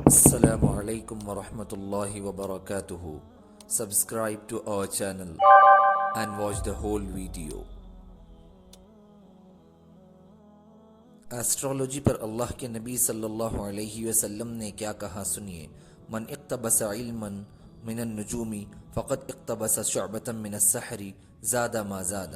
Assalamu alaikum wa rahmatullahi wa barakatuhu. Subscribe to our channel and watch the whole video. Astrology پر اللہ کے نبی صلی اللہ علیہ وسلم نے کیا کہا سنیے. من اقتبس علما من النجوم فقد اقتبس شعبة من السحر زاد ما زاد.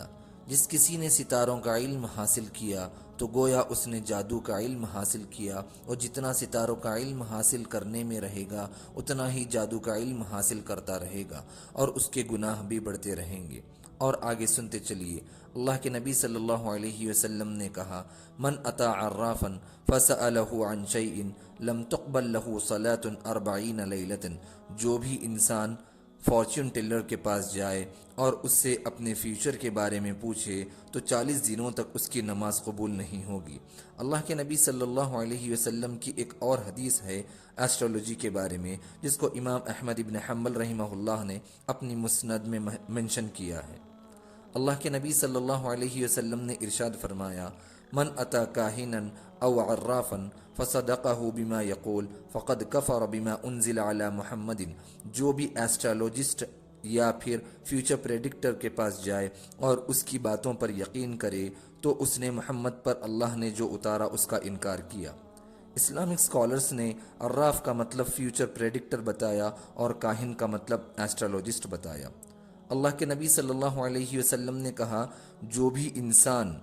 جس کسی نے ستاروں کا علم حاصل کیا تو گویا اس نے جادو کا علم حاصل کیا، اور جتنا ستاروں کا علم حاصل کرنے میں رہے گا اتنا ہی جادو کا علم حاصل کرتا رہے گا، اور اس کے گناہ بھی بڑھتے رہیں گے. اور آگے سنتے چلیے. اللہ کے نبی صلی اللہ علیہ وسلم نے کہا من اتا عرافا فسألہ عن شیء لم تقبل له صلاة 40 لیلة. جو بھی انسان فارچون ٹیلر کے پاس جائے اور اس سے اپنے فیوچر کے بارے میں پوچھے تو 40 دنوں تک اس کی نماز قبول نہیں ہوگی. اللہ کے نبی صلی اللہ علیہ وسلم کی ایک اور حدیث ہے ایسٹرولوجی کے بارے میں، جس کو امام احمد ابن حنبل رحمہ اللہ نے اپنی مسند میں منشن کیا ہے. اللہ کے نبی صلی اللہ علیہ وسلم نے ارشاد فرمایا من اتا کاہنا او عرافا فصدقہ بما یقول فقد کفر بما انزل علی محمد. جو بھی ایسٹرالوجسٹ یا پھر فیوچر پریڈکٹر کے پاس جائے اور اس کی باتوں پر یقین کرے تو اس نے محمد پر اللہ نے جو اتارا اس کا انکار کیا. اسلامک اسکالرس نے عراف کا مطلب فیوچر پریڈکٹر بتایا اور کاہن کا مطلب ایسٹرالوجسٹ بتایا. اللہ کے نبی صلی اللہ علیہ وسلم نے کہا جو بھی انسان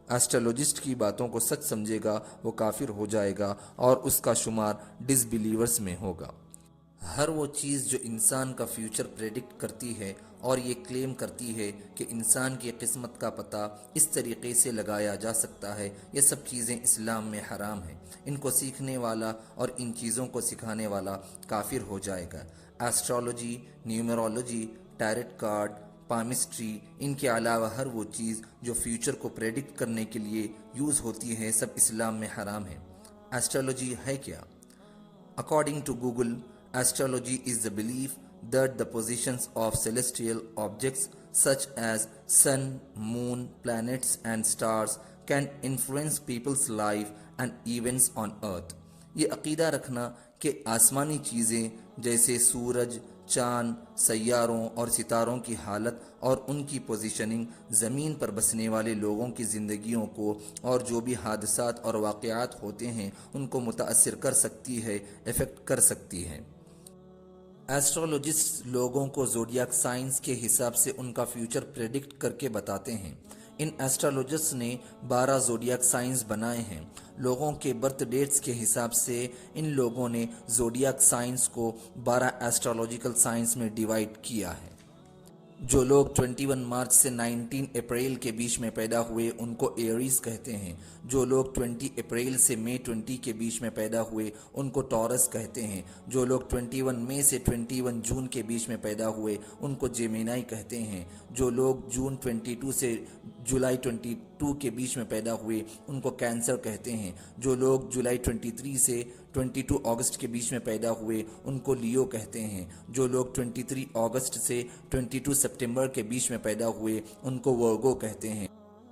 ایسٹرالوجسٹ کی باتوں کو سچ سمجھے گا وہ کافر ہو جائے گا اور اس کا شمار ڈس بلیورز میں ہوگا. ہر وہ چیز جو انسان کا فیوچر پریڈکٹ کرتی ہے اور یہ کلیم کرتی ہے کہ انسان کی قسمت کا پتہ اس طریقے سے لگایا جا سکتا ہے، یہ سب چیزیں اسلام میں حرام ہیں. ان کو سیکھنے والا اور ان چیزوں کو سکھانے والا کافر ہو جائے گا. ایسٹرالوجی، نیومرولوجی، ٹیرٹ کارڈ، پامسٹری، ان کے علاوہ ہر وہ چیز جو فیوچر کو پریڈکٹ کرنے کے لیے یوز ہوتی ہے سب اسلام میں حرام ہے. ایسٹرالوجی ہے کیا؟ According to Google, astrology is the belief that the positions of celestial objects such as sun, moon, planets and stars can influence people's life and events on earth. یہ عقیدہ رکھنا کہ آسمانی چیزیں جیسے سورج، چاند، سیاروں اور ستاروں کی حالت اور ان کی پوزیشننگ زمین پر بسنے والے لوگوں کی زندگیوں کو اور جو بھی حادثات اور واقعات ہوتے ہیں ان کو متاثر کر سکتی ہے، افیکٹ کر سکتی ہے. ایسٹرولوجسٹ لوگوں کو زوڈیاک سائنس کے حساب سے ان کا فیوچر پریڈکٹ کر کے بتاتے ہیں. ان ایسٹرولوجسٹ نے 12 زوڈیاک سائنس بنائے ہیں. لوگوں کے برتھ ڈیٹس کے حساب سے ان لوگوں نے زوڈیاک سائنس کو 12 ایسٹرولوجیکل سائنس میں ڈیوائڈ کیا ہے. جو لوگ 21 مارچ سے 19 اپریل کے بیچ میں پیدا ہوئے ان کو ایریز کہتے ہیں. جو لوگ 20 اپریل سے مئی 20 کے بیچ میں پیدا ہوئے ان کو ٹورس کہتے ہیں. جو لوگ 21 مئی سے 21 جون کے بیچ میں پیدا ہوئے ان کو جیمینائی کہتے ہیں. جو لوگ جون 22 سے جولائی 22 کے بیچ میں پیدا ہوئے ان کو کینسر کہتے ہیں. جو لوگ جولائی 23 سے 22 اگست کے بیچ میں پیدا ہوئے ان کو لیو کہتے ہیں. جو لوگ 23 اگست سے 22 سپٹمبر کے بیچ میں پیدا ہوئے ان کو ورگو کہتے ہیں.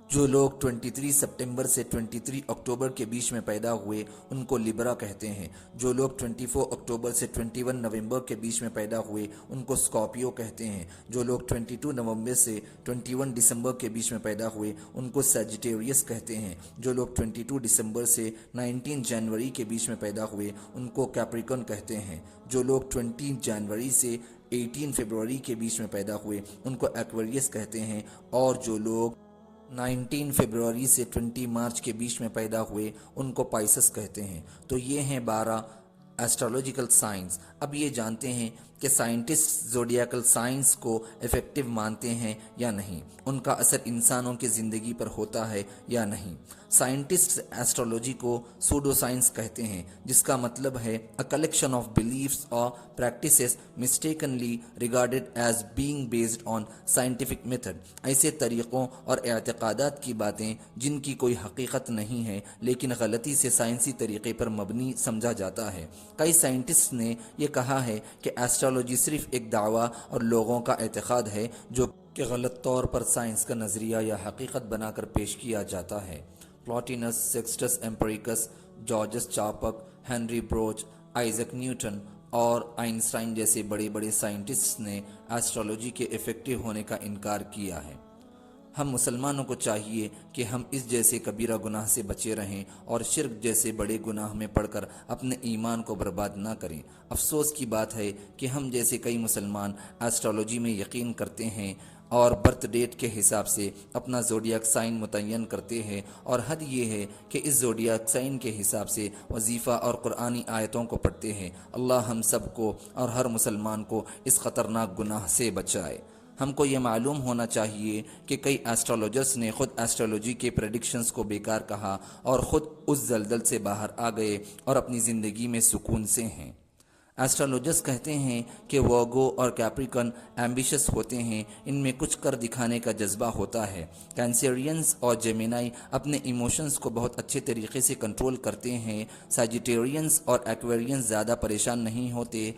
جو لوگ 23 سپٹمبر سے 23 اکتوبر کے بیچ میں پیدا ہوئے ان کو لیبرا کہتے ہیں. جو لوگ 24 اکتوبر سے 21 نومبر کے بیچ میں پیدا ہوئے ان کو اسکارپیو کہتے ہیں. جو لوگ 22 نومبر سے 21 دسمبر کے بیچ میں پیدا ہوئے ان کو سیجیٹیریس کہتے ہیں. جو لوگ 22 دسمبر سے 19 جنوری کے بیچ میں پیدا ہوئے ان کو کیپریکن کہتے ہیں. جو لوگ 20 جنوری سے 18 فروری کے بیچ میں پیدا ہوئے ان کو ایکویریس کہتے ہیں. اور جو لوگ 19 فروری سے 20 مارچ کے بیچ میں پیدا ہوئے ان کو پائسس کہتے ہیں. تو یہ ہیں 12 ایسٹرولوجیکل سائنس. اب یہ جانتے ہیں کہ سائنٹسٹ زوڈیاکل سائنس کو افیکٹو مانتے ہیں یا نہیں، ان کا اثر انسانوں کی زندگی پر ہوتا ہے یا نہیں. سائنٹسٹ ایسٹرولوجی کو سوڈو سائنس کہتے ہیں، جس کا مطلب ہے a collection of beliefs or practices mistakenly regarded as being based on scientific method. ایسے طریقوں اور اعتقادات کی باتیں جن کی کوئی حقیقت نہیں ہے لیکن غلطی سے سائنسی طریقے پر مبنی سمجھا جاتا ہے. کئی سائنٹسٹ نے یہ کہا ہے کہ ایسٹرولوجی صرف ایک دعویٰ اور لوگوں کا اعتقاد ہے جو کہ غلط طور پر سائنس کا نظریہ یا حقیقت بنا کر پیش کیا جاتا ہے. پلاٹینس، سیکسٹس ایمپریکس، جارجس چاپک، ہنری بروچ، آئزک نیوٹن اور آئنسٹائن جیسے بڑے بڑے سائنٹسٹ نے ایسٹرالوجی کے افیکٹو ہونے کا انکار کیا ہے۔ ہم مسلمانوں کو چاہیے کہ ہم اس جیسے کبیرہ گناہ سے بچے رہیں اور شرک جیسے بڑے گناہ میں پڑھ کر اپنے ایمان کو برباد نہ کریں۔ افسوس کی بات ہے کہ ہم جیسے کئی مسلمان ایسٹرالوجی میں یقین کرتے ہیں اور برتھ ڈیٹ کے حساب سے اپنا زوڈیاک سائن متعین کرتے ہیں، اور حد یہ ہے کہ اس زوڈیاک سائن کے حساب سے وظیفہ اور قرآنی آیتوں کو پڑھتے ہیں۔ اللہ ہم سب کو اور ہر مسلمان کو اس خطرناک گناہ سے بچائے۔ ہم کو یہ معلوم ہونا چاہیے کہ کئی ایسٹرالوجرز نے خود ایسٹرالوجی کے پریڈکشنز کو بیکار کہا اور خود اس زلزل سے باہر آ گئے اور اپنی زندگی میں سکون سے ہیں۔ ایسٹرالوجرز کہتے ہیں کہ وارگو اور کیپریکن ایمبیشس ہوتے ہیں، ان میں کچھ کر دکھانے کا جذبہ ہوتا ہے۔ کینسیرینز اور جیمینائی اپنے ایموشنز کو بہت اچھے طریقے سے کنٹرول کرتے ہیں۔ سیجیٹیرینز اور ایکویرینز زیادہ پریشان نہیں ہوتے،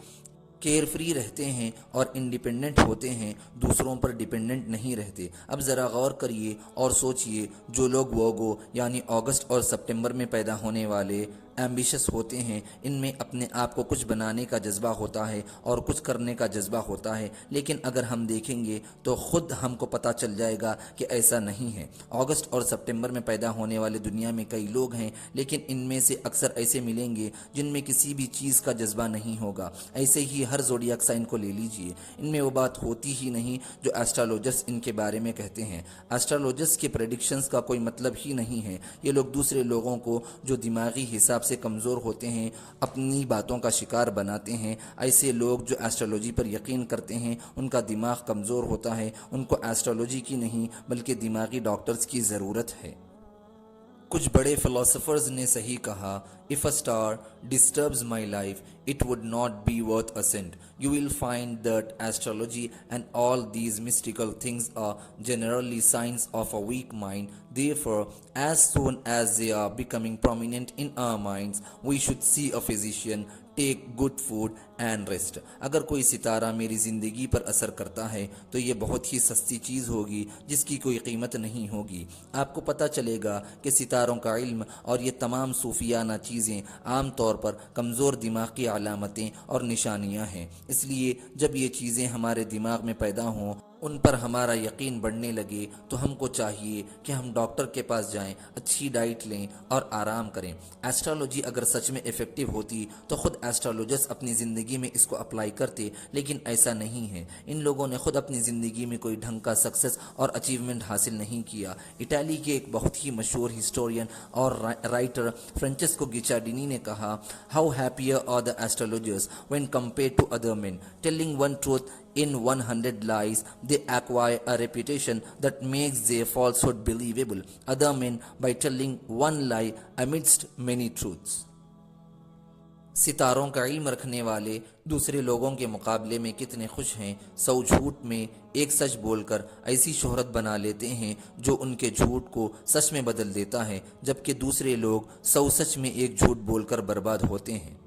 کیئر فری رہتے ہیں اور انڈیپینڈنٹ ہوتے ہیں، دوسروں پر ڈیپینڈنٹ نہیں رہتے۔ اب ذرا غور کریے اور سوچئے، جو لوگ وارگو یعنی اگست اور سپٹمبر میں پیدا ہونے والے ایمبیشس ہوتے ہیں، ان میں اپنے آپ کو کچھ بنانے کا جذبہ ہوتا ہے اور کچھ کرنے کا جذبہ ہوتا ہے، لیکن اگر ہم دیکھیں گے تو خود ہم کو پتہ چل جائے گا کہ ایسا نہیں ہے۔ اگست اور سپٹمبر میں پیدا ہونے والے دنیا میں کئی لوگ ہیں، لیکن ان میں سے اکثر ایسے ملیں گے جن میں کسی بھی چیز کا جذبہ نہیں ہوگا۔ ایسے ہی ہر زوڈیاک سائن کو لے لیجئے، ان میں وہ بات ہوتی ہی نہیں جو ایسٹرالوجرز ان کے بارے میں کہتے ہیں۔ ایسٹرالوجرز کے پریڈکشنز کا کوئی مطلب ہی نہیں ہے۔ یہ لوگ دوسرے لوگوں کو جو دماغی حساب سے کمزور ہوتے ہیں اپنی باتوں کا شکار بناتے ہیں۔ ایسے لوگ جو ایسٹرالوجی پر یقین کرتے ہیں ان کا دماغ کمزور ہوتا ہے، ان کو ایسٹرالوجی کی نہیں بلکہ دماغی ڈاکٹرز کی ضرورت ہے۔ کچھ بڑے فلاسفرز نے صحیح کہا، "If a star disturbs my life, it would not be worth a cent." You will find that astrology and all these mystical things are generally signs of a weak mind. Therefore, as soon as they are becoming prominent in our minds, we should see a physician, take good food and rest. اگر کوئی ستارہ میری زندگی پر اثر کرتا ہے تو یہ بہت ہی سستی چیز ہوگی جس کی کوئی قیمت نہیں ہوگی۔ آپ کو پتہ چلے گا کہ ستاروں کا علم اور یہ تمام صوفیانہ چیزیں عام طور پر کمزور دماغ کی علامتیں اور نشانیاں ہیں۔ اس لیے جب یہ چیزیں ہمارے دماغ میں پیدا ہوں، ان پر ہمارا یقین بڑھنے لگے، تو ہم کو چاہیے کہ ہم ڈاکٹر کے پاس جائیں، اچھی ڈائٹ لیں اور آرام کریں۔ ایسٹرالوجی اگر سچ میں ایفیکٹو ہوتی تو خود ایسٹرالوجرز اپنی زندگی میں اس کو اپلائی کرتے، لیکن ایسا نہیں ہے۔ ان لوگوں نے خود اپنی زندگی میں کوئی ڈھنگ کا سکسس اور اچیومنٹ حاصل نہیں کیا۔ اٹالی کے ایک بہت ہی مشہور ہسٹورین اور رائٹر فرانچیسکو گچارڈینی نے کہا، "How happier are the astrologers when compared to other men, telling one truth in 100 lies, they acquire a reputation that makes their falsehood believable. Other men by telling one lie amidst many truths." ستاروں کا علم رکھنے والے دوسرے لوگوں کے مقابلے میں کتنے خوش ہیں، 100 جھوٹ میں ایک سچ بول کر ایسی شہرت بنا لیتے ہیں جو ان کے جھوٹ کو سچ میں بدل دیتا ہے، جبکہ دوسرے لوگ 100 سچ میں ایک جھوٹ بول کر برباد ہوتے ہیں۔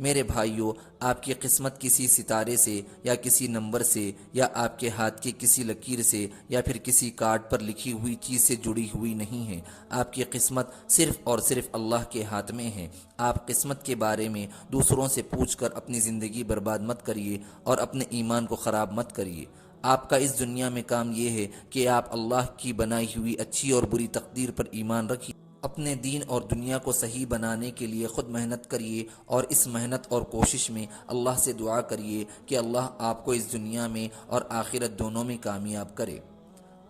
میرے بھائیوں، آپ کی قسمت کسی ستارے سے یا کسی نمبر سے یا آپ کے ہاتھ کی کسی لکیر سے یا پھر کسی کارڈ پر لکھی ہوئی چیز سے جڑی ہوئی نہیں ہے۔ آپ کی قسمت صرف اور صرف اللہ کے ہاتھ میں ہے۔ آپ قسمت کے بارے میں دوسروں سے پوچھ کر اپنی زندگی برباد مت کریے اور اپنے ایمان کو خراب مت کریے۔ آپ کا اس دنیا میں کام یہ ہے کہ آپ اللہ کی بنائی ہوئی اچھی اور بری تقدیر پر ایمان رکھیے، اپنے دین اور دنیا کو صحیح بنانے کے لیے خود محنت کریے، اور اس محنت اور کوشش میں اللہ سے دعا کریے کہ اللہ آپ کو اس دنیا میں اور آخرت دونوں میں کامیاب کرے۔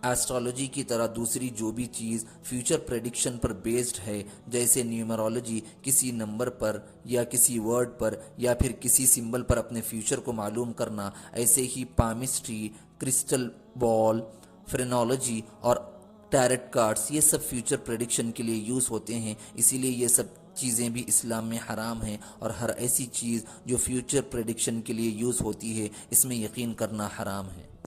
ایسٹرالوجی کی طرح دوسری جو بھی چیز فیوچر پریڈکشن پر بیسڈ ہے، جیسے نیومرولوجی کسی نمبر پر یا کسی ورڈ پر یا پھر کسی سمبل پر اپنے فیوچر کو معلوم کرنا، ایسے ہی پامسٹری، کرسٹل بال، فرینالوجی اور ٹیرٹ کارڈز، یہ سب فیوچر پریڈکشن کے لیے یوز ہوتے ہیں۔ اسی لیے یہ سب چیزیں بھی اسلام میں حرام ہیں، اور ہر ایسی چیز جو فیوچر پریڈکشن کے لیے یوز ہوتی ہے اس میں یقین کرنا حرام ہے۔